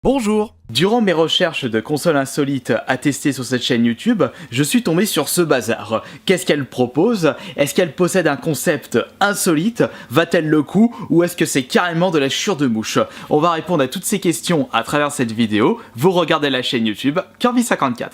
Bonjour! Durant mes recherches de consoles insolites à tester sur cette chaîne YouTube, je suis tombé sur ce bazar. Qu'est-ce qu'elle propose? Est-ce qu'elle possède un concept insolite? Va-t-elle le coup? Ou est-ce que c'est carrément de la chure de mouche? On va répondre à toutes ces questions à travers cette vidéo. Vous regardez la chaîne YouTube Kirby54.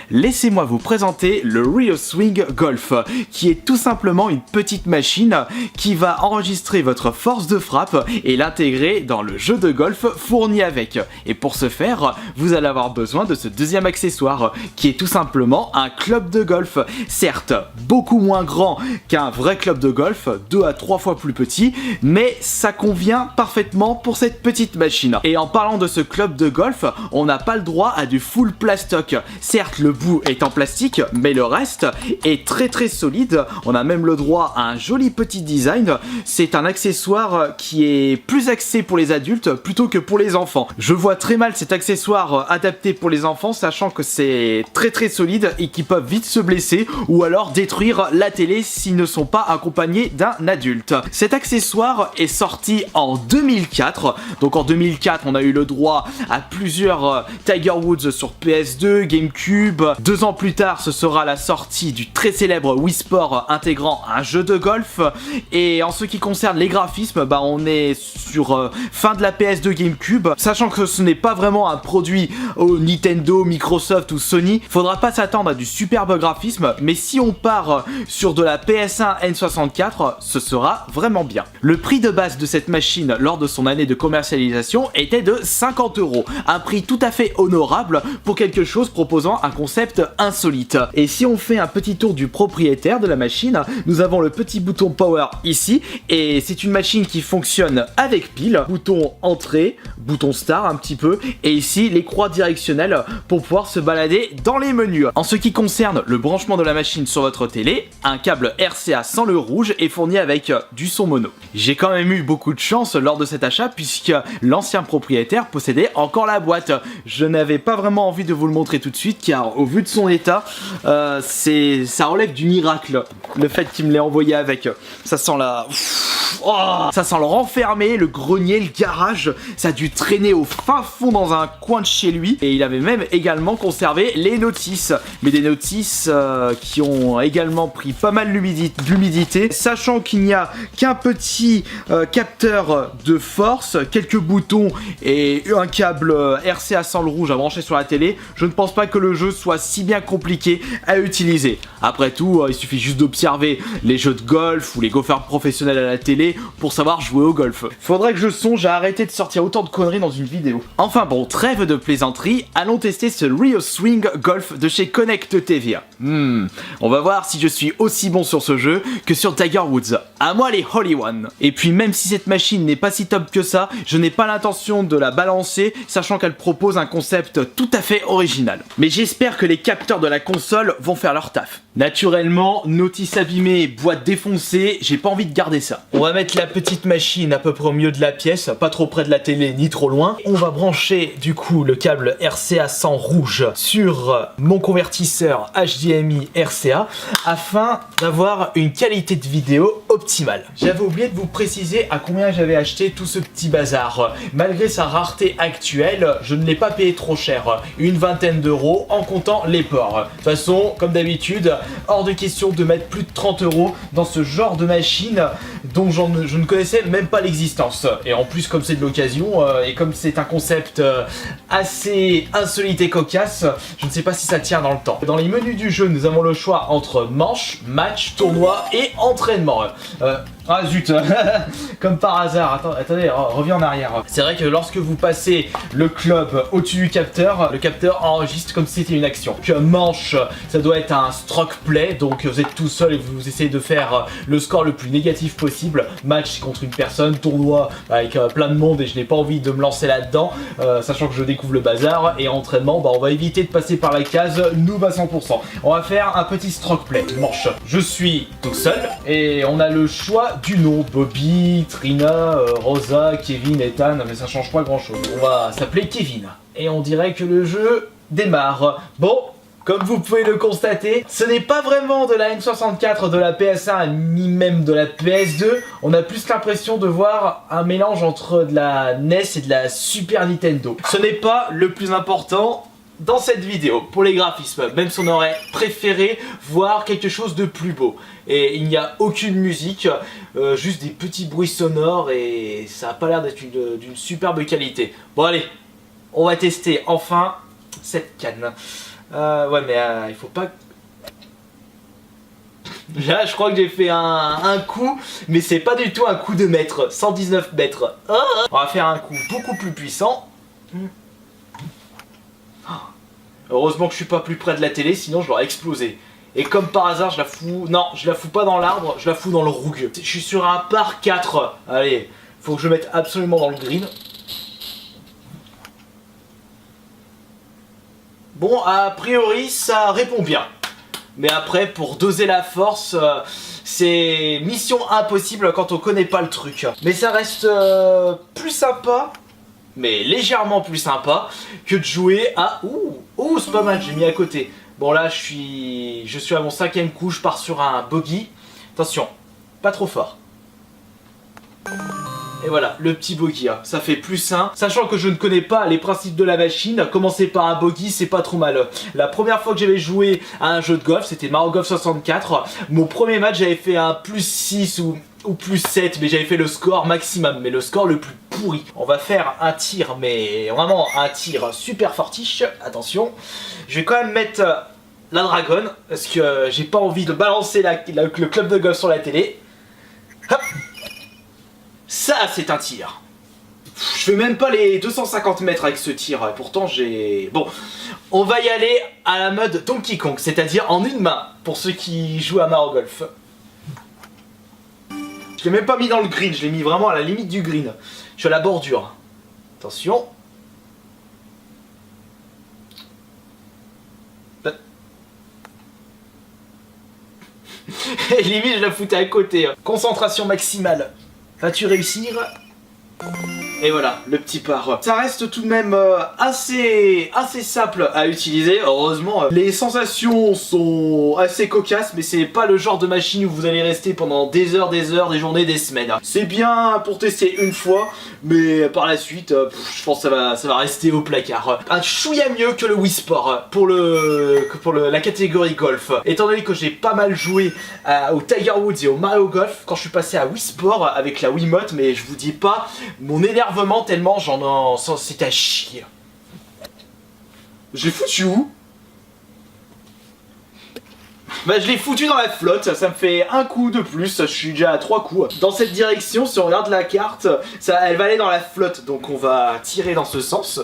Laissez-moi vous présenter le Rio Swing Golf, qui est tout simplement une petite machine qui va enregistrer votre force de frappe et l'intégrer dans le jeu de golf fourni avec. Et pour ce faire, vous allez avoir besoin de ce deuxième accessoire, qui est tout simplement un club de golf. Certes, beaucoup moins grand qu'un vrai club de golf, 2 à 3 fois plus petit, mais ça convient parfaitement pour cette petite machine. Et en parlant de ce club de golf, on n'a pas le droit à du full plastoc. Certes, le bout est en plastique, mais le reste est très solide. On a même le droit à un joli petit design. C'est un accessoire qui est plus axé pour les adultes plutôt que pour les enfants. Je vois très mal cet accessoire adapté pour les enfants, sachant que c'est très solide et qu'ils peuvent vite se blesser ou alors détruire la télé s'ils ne sont pas accompagnés d'un adulte. Cet accessoire est sorti en 2004. Donc en 2004, on a eu le droit à plusieurs Tiger Woods sur PS2, GameCube. 2 ans plus tard, ce sera la sortie du très célèbre Wii Sport intégrant un jeu de golf. Et en ce qui concerne les graphismes, on est sur fin de la PS2 GameCube. Sachant que ce n'est pas vraiment un produit au Nintendo, Microsoft ou Sony, faudra pas s'attendre à du superbe graphisme, mais si on part sur de la PS1 N64, ce sera vraiment bien. Le prix de base de cette machine lors de son année de commercialisation était de 50 €, un prix tout à fait honorable pour quelque chose proposant un concept insolite. Et si on fait un petit tour du propriétaire de la machine, nous avons le petit bouton Power ici, et c'est une machine qui fonctionne avec pile, bouton entrée, bouton start un petit peu, et ici les croix directionnelles pour pouvoir se balader dans les menus. En ce qui concerne le branchement de la machine sur votre télé, un câble RCA sans le rouge est fourni avec du son mono. J'ai quand même eu beaucoup de chance lors de cet achat puisque l'ancien propriétaire possédait encore la boîte. Je n'avais pas vraiment envie de vous le montrer tout de suite car au vu de son état, ça relève du miracle. Le fait qu'il me l'ait envoyé avec, ça sent la... Oh, ça sent le renfermé, le grenier, le garage, ça a dû traîner au fin fond dans un coin de chez lui. Et il avait même également conservé les notices, mais des notices qui ont également pris pas mal d'humidité. Sachant qu'il n'y a qu'un petit capteur de force, quelques boutons et un câble RCA sans le rouge à brancher sur la télé, je ne pense pas que le jeu soit si bien compliqué à utiliser. Après tout, il suffit juste d'observer les jeux de golf ou les golfeurs professionnels à la télé pour savoir jouer au golf. Faudrait que je songe à arrêter de sortir autant de conneries dans une vidéo. Enfin bon, trêve de plaisanterie, allons tester ce Rio Swing Golf de chez Connect TV. On va voir si je suis aussi bon sur ce jeu que sur Tiger Woods. À moi les Holy One. Et puis même si cette machine n'est pas si top que ça, je n'ai pas l'intention de la balancer, sachant qu'elle propose un concept tout à fait original. Mais j'espère que les capteurs de la console vont faire leur taf. Naturellement, notice abîmée, boîte défoncée, j'ai pas envie de garder ça. On va mettre la petite machine à peu près au milieu de la pièce, pas trop près de la télé ni trop loin. On va brancher du coup le câble RCA sans rouge sur mon convertisseur HDMI RCA afin d'avoir une qualité de vidéo optimale. J'avais oublié de vous préciser à combien j'avais acheté tout ce petit bazar. Malgré sa rareté actuelle, je ne l'ai pas payé trop cher, une vingtaine d'euros en comptant les ports. De toute façon, comme d'habitude, hors de question de mettre plus de 30 € dans ce genre de machine dont je ne connaissais même pas l'existence. Et en plus, comme c'est de l'occasion et comme c'est un concept assez insolite et cocasse, je ne sais pas si ça tient dans le temps. Dans les menus du jeu, nous avons le choix entre manche, match, tournoi et entraînement. Ah zut, comme par hasard, attendez, reviens en arrière. C'est vrai que lorsque vous passez le club au-dessus du capteur, le capteur enregistre comme si c'était une action. Puis manche, ça doit être un stroke play, donc vous êtes tout seul et vous essayez de faire le score le plus négatif possible. Match contre une personne, tournoi avec plein de monde et je n'ai pas envie de me lancer là-dedans, sachant que je découvre le bazar. Et entraînement, on va éviter de passer par la case noob à 100%. On va faire un petit stroke play, manche. Je suis tout seul et on a le choix du nom, Bobby, Trina, Rosa, Kevin, Ethan, mais ça change pas grand chose. On va s'appeler Kevin. Et on dirait que le jeu démarre. Bon, Comme vous pouvez le constater, ce n'est pas vraiment de la N64, de la PS1, ni même de la PS2. On a plus l'impression de voir un mélange entre de la NES et de la Super Nintendo. Ce n'est pas le plus important dans cette vidéo pour les graphismes, même si on aurait préféré voir quelque chose de plus beau. Et il n'y a aucune musique, juste des petits bruits sonores et ça n'a pas l'air d'être d'une superbe qualité. Bon allez, on va tester enfin cette canne. Ouais mais il faut pas... Là je crois que j'ai fait un coup, mais c'est pas du tout un coup de mètre, 119 mètres. On va faire un coup beaucoup plus puissant. Heureusement que je suis pas plus près de la télé, sinon je l'aurais explosé. Et comme par hasard je la fous... Non, je la fous pas dans l'arbre, je la fous dans le rouge. Je suis sur un par 4. Allez, faut que je mette absolument dans le green. Bon, a priori, ça répond bien. Mais après, pour doser la force, c'est mission impossible quand on connaît pas le truc. Mais ça reste plus sympa, mais légèrement plus sympa, que de jouer à... Ouh, c'est pas mal, j'ai mis à côté. Bon là, je suis à mon 5e coup, je pars sur un bogey. Attention, pas trop fort. Et voilà, le petit bogey, hein. Ça fait plus 1. Sachant que je ne connais pas les principes de la machine, commencer par un bogey, c'est pas trop mal. La première fois que j'avais joué à un jeu de golf, c'était Mario Golf 64. Mon premier match, j'avais fait un plus 6 ou plus 7, mais j'avais fait le score maximum, mais le score le plus pourri. On va faire un tir, mais vraiment un tir super fortiche. Attention, je vais quand même mettre la dragonne, parce que j'ai pas envie de balancer le club de golf sur la télé. Hop. Ça, c'est un tir. Je fais même pas les 250 mètres avec ce tir. Pourtant, j'ai... Bon, on va y aller à la mode Donkey Kong, c'est-à-dire en une main, pour ceux qui jouent à Mario Golf. Je l'ai même pas mis dans le green, je l'ai mis vraiment à la limite du green. Je suis à la bordure. Attention. Limite, je la foutais à côté. Concentration maximale. Vas-tu réussir? Et voilà, le petit par. Ça reste tout de même assez simple à utiliser. Heureusement, les sensations sont assez cocasses, mais c'est pas le genre de machine où vous allez rester pendant des heures, des journées, des semaines. C'est bien pour tester une fois, mais par la suite, je pense que ça va rester au placard. Un chouïa mieux que le Wii Sport pour la catégorie golf. Étant donné que j'ai pas mal joué au Tiger Woods et au Mario Golf, quand je suis passé à Wii Sport avec la Wiimote, mais je vous dis pas mon énervement tellement c'est à chier. J'ai foutu où? Bah je l'ai foutu dans la flotte, ça me fait un coup de plus, je suis déjà à 3 coups. Dans cette direction, si on regarde la carte, elle va aller dans la flotte, donc on va tirer dans ce sens.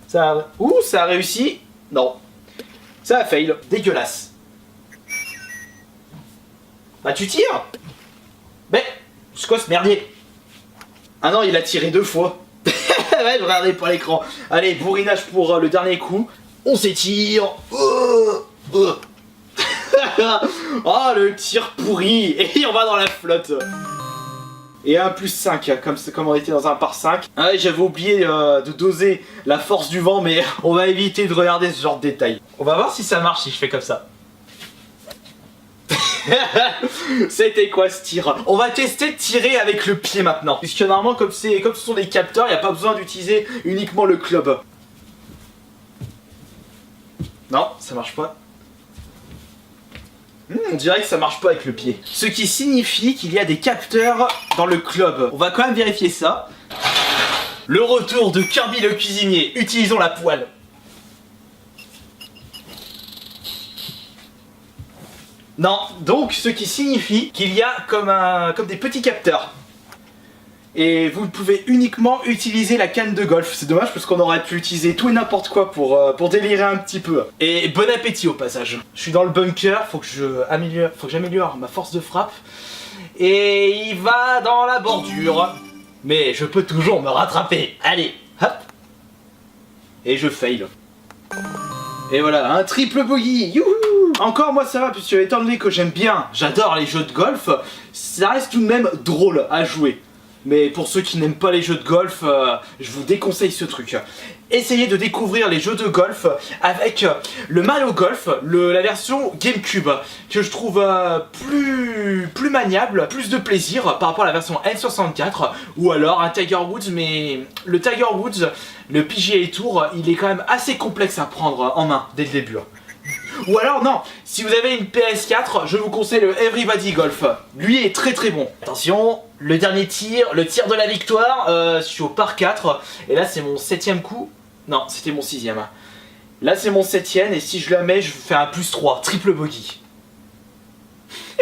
Ça a réussi? Non. Ça a fail, dégueulasse. Bah tu tires? Mais, c'est quoi ce merdier? Ah non, il a tiré 2 fois. Ouais, je regardais pas l'écran. Allez, bourrinage pour le dernier coup. On s'étire. Oh, le tir pourri. Et on va dans la flotte. Et un plus 5, comme on était dans un par 5. Ah ouais, j'avais oublié de doser la force du vent, mais on va éviter de regarder ce genre de détails. On va voir si ça marche si je fais comme ça. C'était quoi ce tir? On va tester de tirer avec le pied maintenant. Puisque normalement comme ce sont des capteurs, il n'y a pas besoin d'utiliser uniquement le club. Non, ça marche pas. On dirait que ça marche pas avec le pied. Ce qui signifie qu'il y a des capteurs dans le club. On va quand même vérifier ça. Le retour de Kirby le cuisinier. Utilisons la poêle. Non, donc ce qui signifie qu'il y a comme des petits capteurs. Et vous pouvez uniquement utiliser la canne de golf. C'est dommage parce qu'on aurait pu utiliser tout et n'importe quoi pour délirer un petit peu. Et bon appétit au passage. Je suis dans le bunker, faut que j'améliore ma force de frappe. Et il va dans la bordure. Mais je peux toujours me rattraper. Allez, hop. Et je fail. Et voilà, un triple bogey. Youhou! Encore moi ça va, puisque étant donné que j'adore les jeux de golf, ça reste tout de même drôle à jouer. mais pour ceux qui n'aiment pas les jeux de golf, je vous déconseille ce truc. Essayez de découvrir les jeux de golf avec le Mario Golf, la version GameCube, que je trouve plus maniable, plus de plaisir par rapport à la version N64, ou alors un Tiger Woods, mais le Tiger Woods, le PGA Tour, il est quand même assez complexe à prendre en main dès le début. Ou alors non, si vous avez une PS4, je vous conseille le Everybody Golf. Lui est très très bon. Attention, le dernier tir, le tir de la victoire, je suis au par 4, et là c'est mon 7ème coup. Non, c'était mon 6ème. Là c'est mon 7ème, et si je la mets, je fais un +3, triple bogey.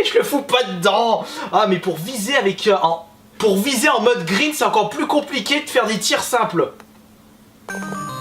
Et je le fous pas dedans. Ah, mais pour viser avec pour viser en mode green, c'est encore plus compliqué de faire des tirs simples.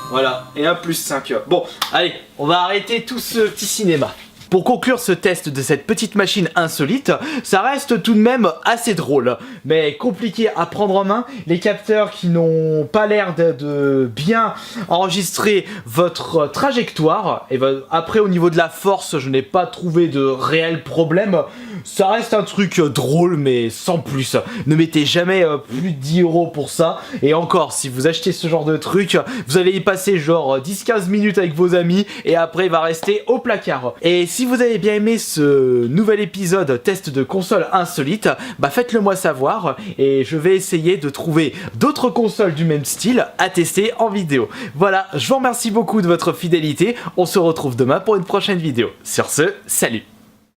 Voilà, et un +5. Bon, allez, on va arrêter tout ce petit cinéma. Pour conclure ce test de cette petite machine insolite, ça reste tout de même assez drôle, mais compliqué à prendre en main. Les capteurs qui n'ont pas l'air de bien enregistrer votre trajectoire, et après au niveau de la force, je n'ai pas trouvé de réel problème. Ça reste un truc drôle, mais sans plus. Ne mettez jamais plus de 10 € pour ça, et encore, si vous achetez ce genre de truc, vous allez y passer genre 10-15 minutes avec vos amis, et après il va rester au placard. Et si vous avez bien aimé ce nouvel épisode test de console insolite, bah faites-le moi savoir et je vais essayer de trouver d'autres consoles du même style à tester en vidéo. Voilà, je vous remercie beaucoup de votre fidélité, on se retrouve demain pour une prochaine vidéo. Sur ce, salut!